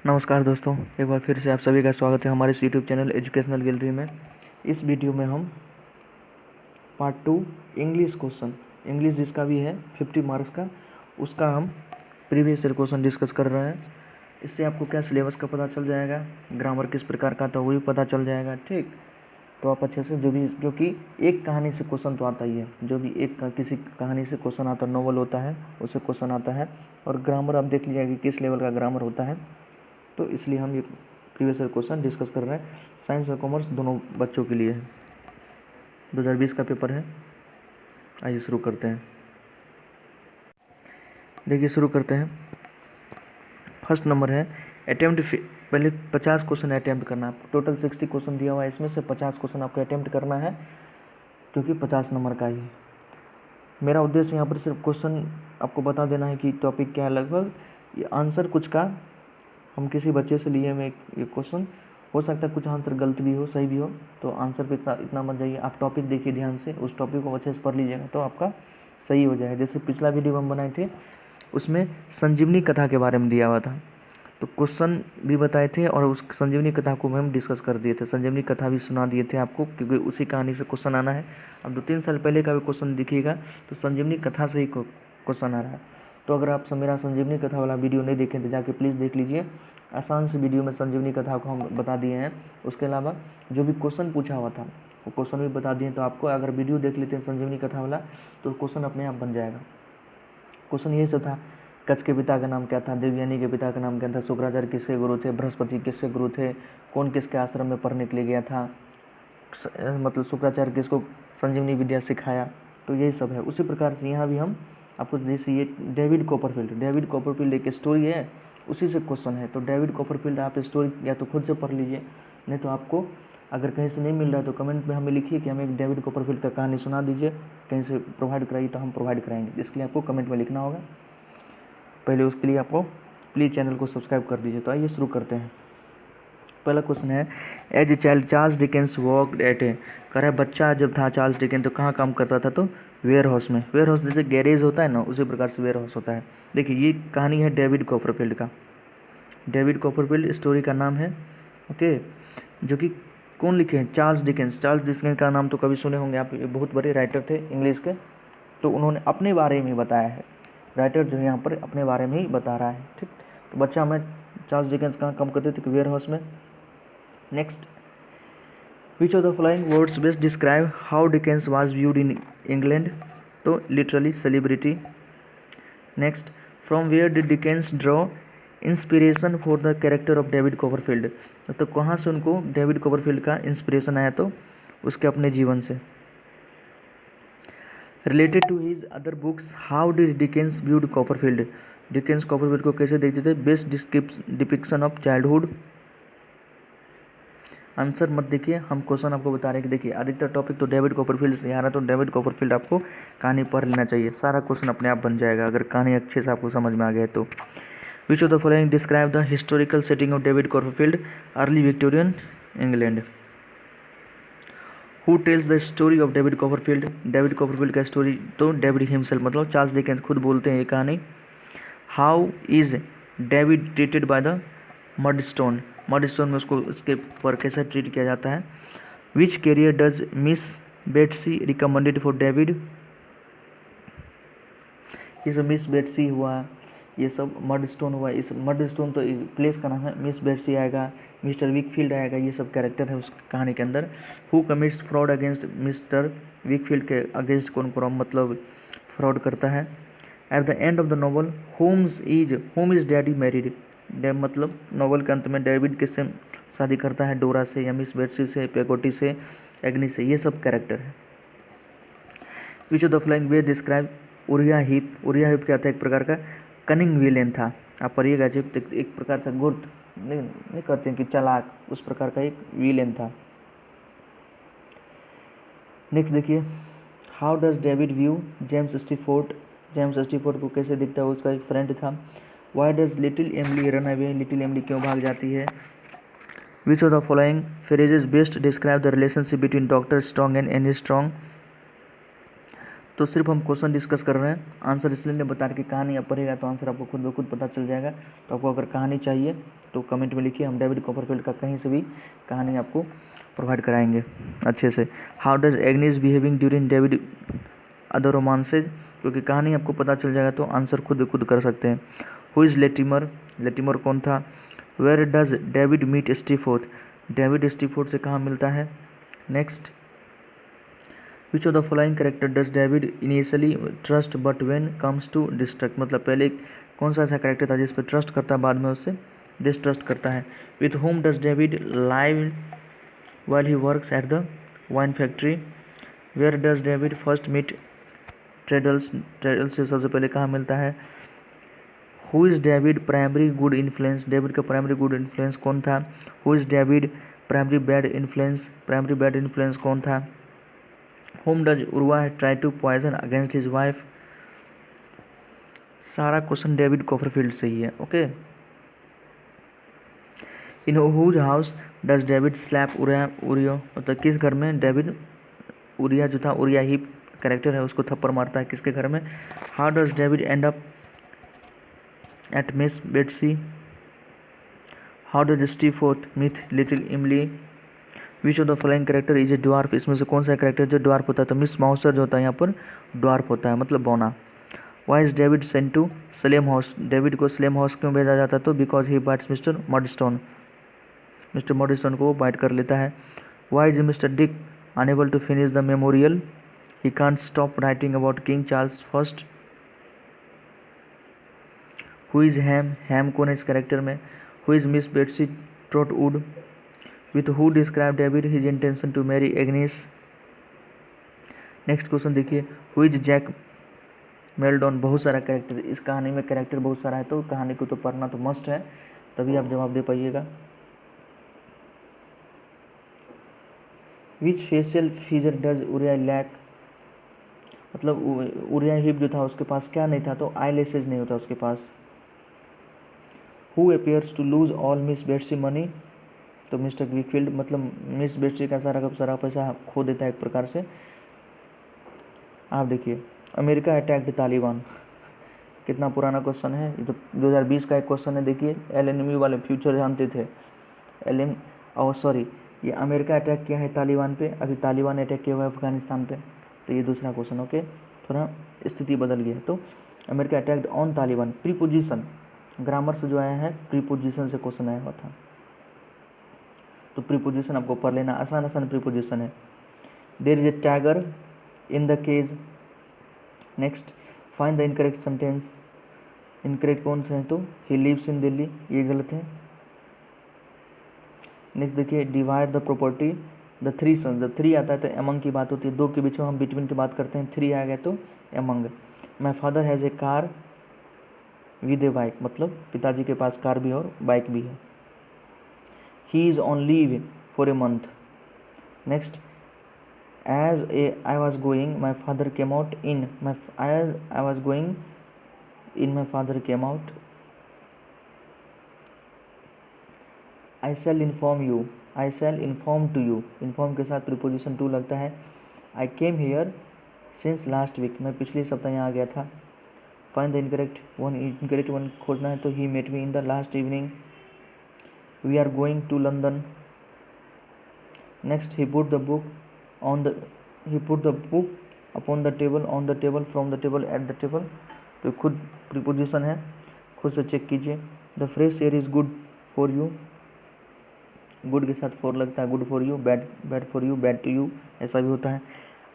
नमस्कार दोस्तों, एक बार फिर से आप सभी का स्वागत है हमारे इस यूट्यूब चैनल एजुकेशनल गैलरी में। इस वीडियो में हम पार्ट 2 इंग्लिश क्वेश्चन, इंग्लिश जिसका भी है 50 मार्क्स का, उसका हम प्रीवियस ईयर क्वेश्चन डिस्कस कर रहे हैं। इससे आपको क्या सिलेबस का पता चल जाएगा, ग्रामर किस प्रकार का था वो भी पता चल जाएगा। ठीक, तो आप अच्छे से जो कि एक कहानी से क्वेश्चन तो आता ही है, जो भी किसी कहानी से क्वेश्चन आता है, नॉवल होता है, उससे क्वेश्चन आता है। और ग्रामर आप देख लीजिएगा कि किस लेवल का ग्रामर होता है। तो इसलिए हम ये प्रीवियस ईयर क्वेश्चन डिस्कस कर रहे हैं। साइंस और कॉमर्स दोनों बच्चों के लिए है, 2020 का पेपर है। आइए शुरू करते हैं। देखिए शुरू करते हैं। फर्स्ट नंबर है अटैम्प्ट। पहले 50 क्वेश्चन अटैम्प्ट करना है। टोटल 60 क्वेश्चन दिया हुआ है, इसमें से 50 क्वेश्चन आपको अटैम्प्ट करना है, क्योंकि 50 नंबर का ही है। मेरा उद्देश्य यहाँ पर सिर्फ क्वेश्चन आपको बता देना है कि टॉपिक क्या है। लगभग ये आंसर कुछ का हम किसी बच्चे से लिए हुए ये क्वेश्चन, हो सकता है कुछ आंसर गलत भी हो, सही भी हो, तो आंसर पे इतना मत जाइए। आप टॉपिक देखिए ध्यान से, उस टॉपिक को अच्छे से पढ़ लीजिएगा तो आपका सही हो जाएगा। जैसे पिछला वीडियो हम बनाए थे, उसमें संजीवनी कथा के बारे में दिया हुआ था, तो क्वेश्चन भी बताए थे और उस संजीवनी कथा को हम डिस्कस कर दिए थे। संजीवनी कथा भी सुना दिए थे आपको, क्योंकि उसी कहानी से क्वेश्चन आना है। अब 2-3 साल पहले का भी क्वेश्चन दिखिएगा तो संजीवनी कथा से ही क्वेश्चन आ रहा है। तो अगर आप मेरा संजीवनी कथा वाला वीडियो नहीं देखें तो जाके प्लीज़ देख लीजिए। आसान से वीडियो में संजीवनी कथा को हम बता दिए हैं। उसके अलावा जो भी क्वेश्चन पूछा हुआ था वो क्वेश्चन भी बता दिए। तो आपको अगर वीडियो देख लेते हैं संजीवनी कथा वाला तो क्वेश्चन अपने आप बन जाएगा। क्वेश्चन यही सब था, कच्छ के पिता का नाम क्या था, देवयानी के पिता का नाम क्या था, शुक्राचार्य किसके गुरु थे, बृहस्पति किसके गुरु थे, कौन किसके आश्रम में पढ़ने के लिए गया था, मतलब शुक्राचार्य किसको संजीवनी विद्या सिखाया। तो यही सब है। उसी प्रकार से यहाँ भी हम आपको, जैसे ये डेविड कॉपरफील्ड एक स्टोरी है, उसी से क्वेश्चन है। तो डेविड कॉपरफील्ड आप स्टोरी या तो खुद से पढ़ लीजिए, नहीं तो आपको अगर कहीं से नहीं मिल रहा है तो कमेंट में हमें लिखिए कि हमें एक डेविड कॉपरफील्ड का कहानी सुना दीजिए, कहीं से प्रोवाइड कराइए तो हम प्रोवाइड कराएंगे। इसके लिए आपको कमेंट में लिखना होगा। पहले उसके लिए आपको प्लीज़ चैनल को सब्सक्राइब कर दीजिए। तो आइए शुरू करते हैं। पहला क्वेश्चन है, as a child Charles Dickens worked at a, कह रहा है बच्चा जब था चार्ल्स डिकेंस तो कहाँ काम करता था, तो वेयर हाउस में। वेयर हाउस जैसे गैरेज होता है ना, उसी प्रकार से वेयर हाउस होता है। देखिए ये कहानी है डेविड कॉपरफील्ड का। डेविड कॉपरफील्ड स्टोरी का नाम है, ओके, जो कि कौन लिखे हैं, चार्ल्स डिकेंस। चार्ल्स डिकेंस का नाम तो कभी सुने होंगे आप, ये बहुत बड़े राइटर थे इंग्लिश के। तो उन्होंने अपने बारे में बताया है, राइटर जो है यहाँ पर अपने बारे में ही बता रहा है। ठीक, तो बच्चा में चार्ल्स डिकेंस कहाँ काम करते थे, वेयर हाउस में। Next, which of the following words best describe how Dickens was viewed in England, तो literally celebrity. Next, from where did Dickens draw inspiration for the character of David Copperfield, तो कहाँ से उनको David Copperfield का inspiration आया, तो उसके अपने जीवन से। Related to his other books, how did Dickens viewed Copperfield, Dickens Copperfield को कैसे देखते थे। Best depiction of childhood. Answer मत देखिए, हम क्वेश्चन आपको बता रहे हैं कि देखिए अधिकतर टॉपिक तो डेविड कॉपरफील्ड से आ रहा है, तो डेविड कॉपरफील्ड आपको कहानी पढ़ लेना चाहिए, सारा क्वेश्चन अपने आप बन जाएगा अगर कहानी अच्छे से आपको समझ में आ गया तो। Which of the following describe the historical setting of David Copperfield, early Victorian England. Who tells the story of David Copperfield, David Copperfield का स्टोरी तो डेविड हिमसेल्फ, मतलब चार्ल्स डिकेंस खुद बोलते हैं ये कहानी। How is David treated by the Murdstone, Murdstone में उसको उसके पर कैसे ट्रीट किया जाता है। Which career does Miss Betsey recommended for David, ये सब मिस बेट्सी हुआ, ये सब मडस्टोन हुआ। इस मडस्टोन तो प्लेस का नाम है, मिस बेट्सी आएगा, मिस्टर विकफील्ड आएगा, ये सब कैरेक्टर है उस कहानी के अंदर। Who commits fraud against Mr Wickfield, के अगेंस्ट कौन कौन मतलब फ्रॉड करता है। At the end of the novel whom is daddy married, मतलब नॉवल के अंत में डेविड किससे शादी करता है, डोरा से या मिस बेट्सी से, पेगोटी से, एग्नी से, ये सब कैरेक्टर है। Which of the flying way describe urea heap, urea heap क्या था, एक प्रकार का कनिंग विलेन था। आप पढ़िएगा जब एक प्रकार से गुड नहीं कहते हैं कि चालाक, उस प्रकार का एक विलेन था। नेक्स्ट देखिए, how does David view James Steerforth, James Steerforth को कैसे दिखता है, उसका एक फ्रेंड था। Why does little Emily run away, little Emily क्यों भाग जाती है। Which of the following phrases best describe the relationship between Doctor Strong and Annie Strong, तो सिर्फ हम क्वेश्चन डिस्कस कर रहे हैं, आंसर इसलिए नहीं बता रहे कि कहानी आप पढ़ेगा तो आंसर आपको खुद ब खुद पता चल जाएगा। तो आपको अगर कहानी चाहिए तो कमेंट में लिखिए, हम डेविड कॉपरफील्ड का कहीं से भी कहानी आपको प्रोवाइड कराएंगे अच्छे से। How does एग्नीज behaving during David other romances, क्योंकि कहानी आपको पता चल जाएगा तो आंसर खुद ब खुद कर सकते हैं। हु इज़ लेटिमर, लेटिमर कौन था। Where does David meet Steerforth, David Steerforth से कहाँ मिलता है। Next, which of the following character does David initially trust but when comes to distrust, मतलब पहले कौन सा ऐसा कैरेक्टर था जिस पर ट्रस्ट करता है बाद में उससे डिस्ट्रस्ट करता है। With home does David live while he works at the wine factory, where does David first meet Traddles, Traddles से सबसे पहले कहाँ मिलता है। Who is David primary good influence, David का प्राइमरी गुड इन्फ्लुएंस कौन था। Who is David primary bad influence, primary bad influence कौन था। Whom does Uriah try to poison against his wife, सारा क्वेश्चन डेविड कॉपरफील्ड से ही है। Okay, in whose house does David slap Uriah, मतलब किस घर में डेविड उरिया जो था, उरिया ही कैरेक्टर है, उसको थप्पड़ मारता है किसके घर में। How does David end up at Miss Betsey, how does Steerforth meet little Emily, which of the following character is a dwarf, इसमें से कौन सा कैरेक्टर जो ड्वार्फ होता है। तो मिस माउसर जो होता है यहाँ पर ड्वार्फ होता है, मतलब बौना। Why is David sent to Salem House, David को स्लेम हाउस क्यों भेजा जाता है। तो because he bites mister Murdstone, mister Murdstone को वो बाइट कर लेता है। Why is mister Dick unable to finish the memorial, he can't stop writing about King Charles I. Who is Ham, Ham कौन है इस कैरेक्टर में। Who is Miss Betsy Trotwood, with who described David his intention to marry Agnes। Next question देखिए, Who is Jack Meldon, बहुत सारा character, इस कहानी में कैरेक्टर बहुत सारा है तो कहानी को तो पढ़ना तो मस्ट है, तभी आप जवाब दे पाइएगा। Which facial feature does Uriah lack, मतलब उरिया हिप जो था उसके पास क्या नहीं था, तो आई लेसेज नहीं होता उसके पास। Who appears to lose all Miss Betsey money, तो मिस्टर विकफील्ड, मतलब मिस बेट्सी का सारा का सारा पैसा खो देता है एक प्रकार से। आप देखिए, अमेरिका अटैक्ड तालिबान, कितना पुराना क्वेश्चन है, ये तो 2020 का एक क्वेश्चन है। देखिए LNMU वाले फ्यूचर जानते थे, एल सॉरी, ये अमेरिका अटैक किया है तालिबान पे, अभी तालिबान अटैक किया हुआ है अफगानिस्तान पे, तो ये दूसरा क्वेश्चन। ओके, थोड़ा स्थिति बदल गई है। तो America attacked on Taliban, preposition, grammar से जो आया है प्रीपोजिशन से क्वेश्चन आया हुआ था, तो प्रीपोजिशन आपको पढ़ लेना, आसान आसान प्रीपोजिशन है। There is a tiger in the cage. Next, find the incorrect sentence, incorrect कौन से हैं, तो ही लिव्स इन दिल्ली, ये गलत है। नेक्स्ट देखिए, divide the property the three sons, जब थ्री आता है तो एमंग की बात होती है, दो के बीच में हम बिटवीन की बात करते हैं, थ्री आ गया तो among. My father has a car with A bike, मतलब पिताजी के पास कार भी और बाइक भी है। He is on leave for a month. Next, as a I was going my father came out in my, as I was going in my father came out. I shall inform you, I shall inform to you, inform के साथ preposition to लगता है। I came here since last week, मैं पिछले सप्ताह यहाँ आ गया था। Find the incorrect one, incorrect one खोजना है, तो ही met me in the last evening. We are going to London. Next, he put the book on the, he put the book upon the table, on the table, from the table, at the table, तो खुद preposition है, खुद से check कीजिए। The fresh air is good for you, good के साथ for लगता है, good for you, bad bad for you, bad to you, ऐसा भी होता है।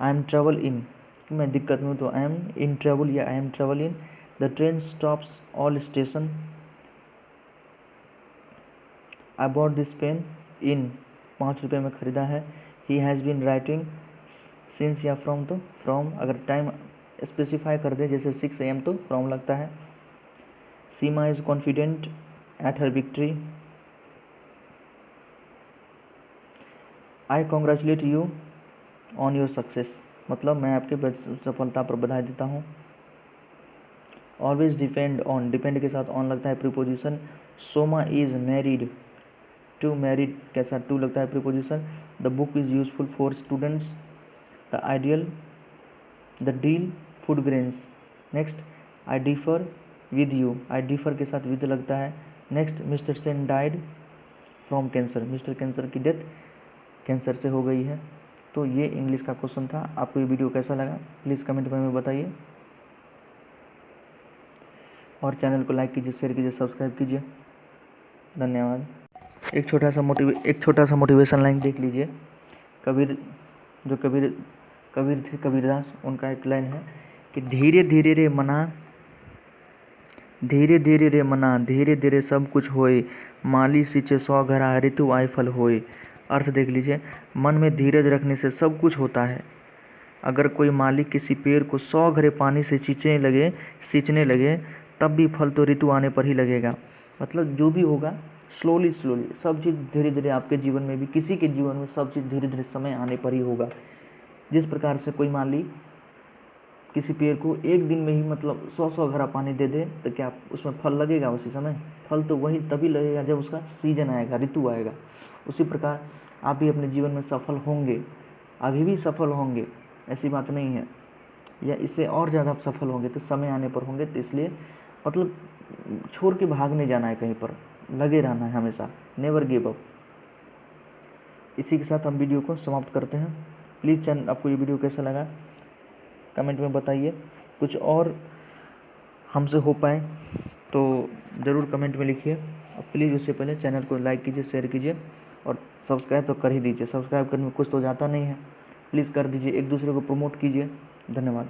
आई एम ट्रेवल इन, मैं दिक्कत में हूँ तो आई एम इन ट्रेवल या I am travel in. The train stops all station. I bought this pen in, 5 रुपये में ख़रीदा है। He has been writing since या फ्रॉम, तो फ्रॉम, अगर टाइम स्पेसिफाई कर दे जैसे 6 AM तो फ्रॉम लगता है। Seema is confident at her victory. I congratulate you on your success, मतलब मैं आपके सफलता पर बधाई देता हूँ। ऑलवेज डिपेंड ऑन, डिपेंड के साथ ऑन लगता है preposition. Soma is married to, married के साथ टू लगता है preposition. The book is useful for students. The ideal the deal food grains. Next, I differ with you, I differ के साथ विद लगता है। Next, mister Sen died from cancer, mister cancer की death cancer से हो गई है। तो ये इंग्लिश का क्वेश्चन था। आपको ये वीडियो कैसा लगा प्लीज़ कमेंट में हमें बताइए, और चैनल को लाइक कीजिए, शेयर कीजिए, सब्सक्राइब कीजिए। धन्यवाद। एक छोटा सा मोटिवेशन लाइन देख लीजिए। कबीर कबीर थे, कबीरदास, उनका एक लाइन है कि धीरे धीरे रे मना, धीरे धीरे रे मना, धीरे धीरे सब कुछ होए, माली सींचे 100 घड़ा, ऋतु आए फल होए। अर्थ देख लीजिए, मन में धीरज रखने से सब कुछ होता है। अगर कोई माली किसी पेड़ को 100 घड़े पानी से सींचने लगे तब भी फल तो ऋतु आने पर ही लगेगा। मतलब जो भी होगा स्लोली सब चीज़ धीरे धीरे आपके जीवन में भी, किसी के जीवन में सब चीज़ धीरे धीरे समय आने पर ही होगा। जिस प्रकार से कोई माली किसी पेड़ को एक दिन में ही मतलब 100 घड़ा पानी दे दे तो क्या उसमें फल लगेगा उसी समय? फल तो वही तभी लगेगा जब उसका सीजन आएगा, ऋतु आएगा। उसी प्रकार आप भी अपने जीवन में सफल होंगे, अभी भी सफल होंगे, ऐसी बात नहीं है, या इससे और ज़्यादा आप सफल होंगे तो समय आने पर होंगे। तो इसलिए मतलब छोड़ के भाग नहीं जाना है कहीं पर, लगे रहना है हमेशा, नेवर गिव अप। इसी के साथ हम वीडियो को समाप्त करते हैं। प्लीज़ चैनल, आपको ये वीडियो कैसा लगा कमेंट में बताइए। कुछ और हमसे हो पाए तो ज़रूर कमेंट में लिखिए। और प्लीज़ उससे पहले चैनल को लाइक कीजिए, शेयर कीजिए, और सब्सक्राइब तो कर ही दीजिए। सब्सक्राइब करने में कुछ तो जाता नहीं है, प्लीज़ कर दीजिए, एक दूसरे को प्रमोट कीजिए। धन्यवाद।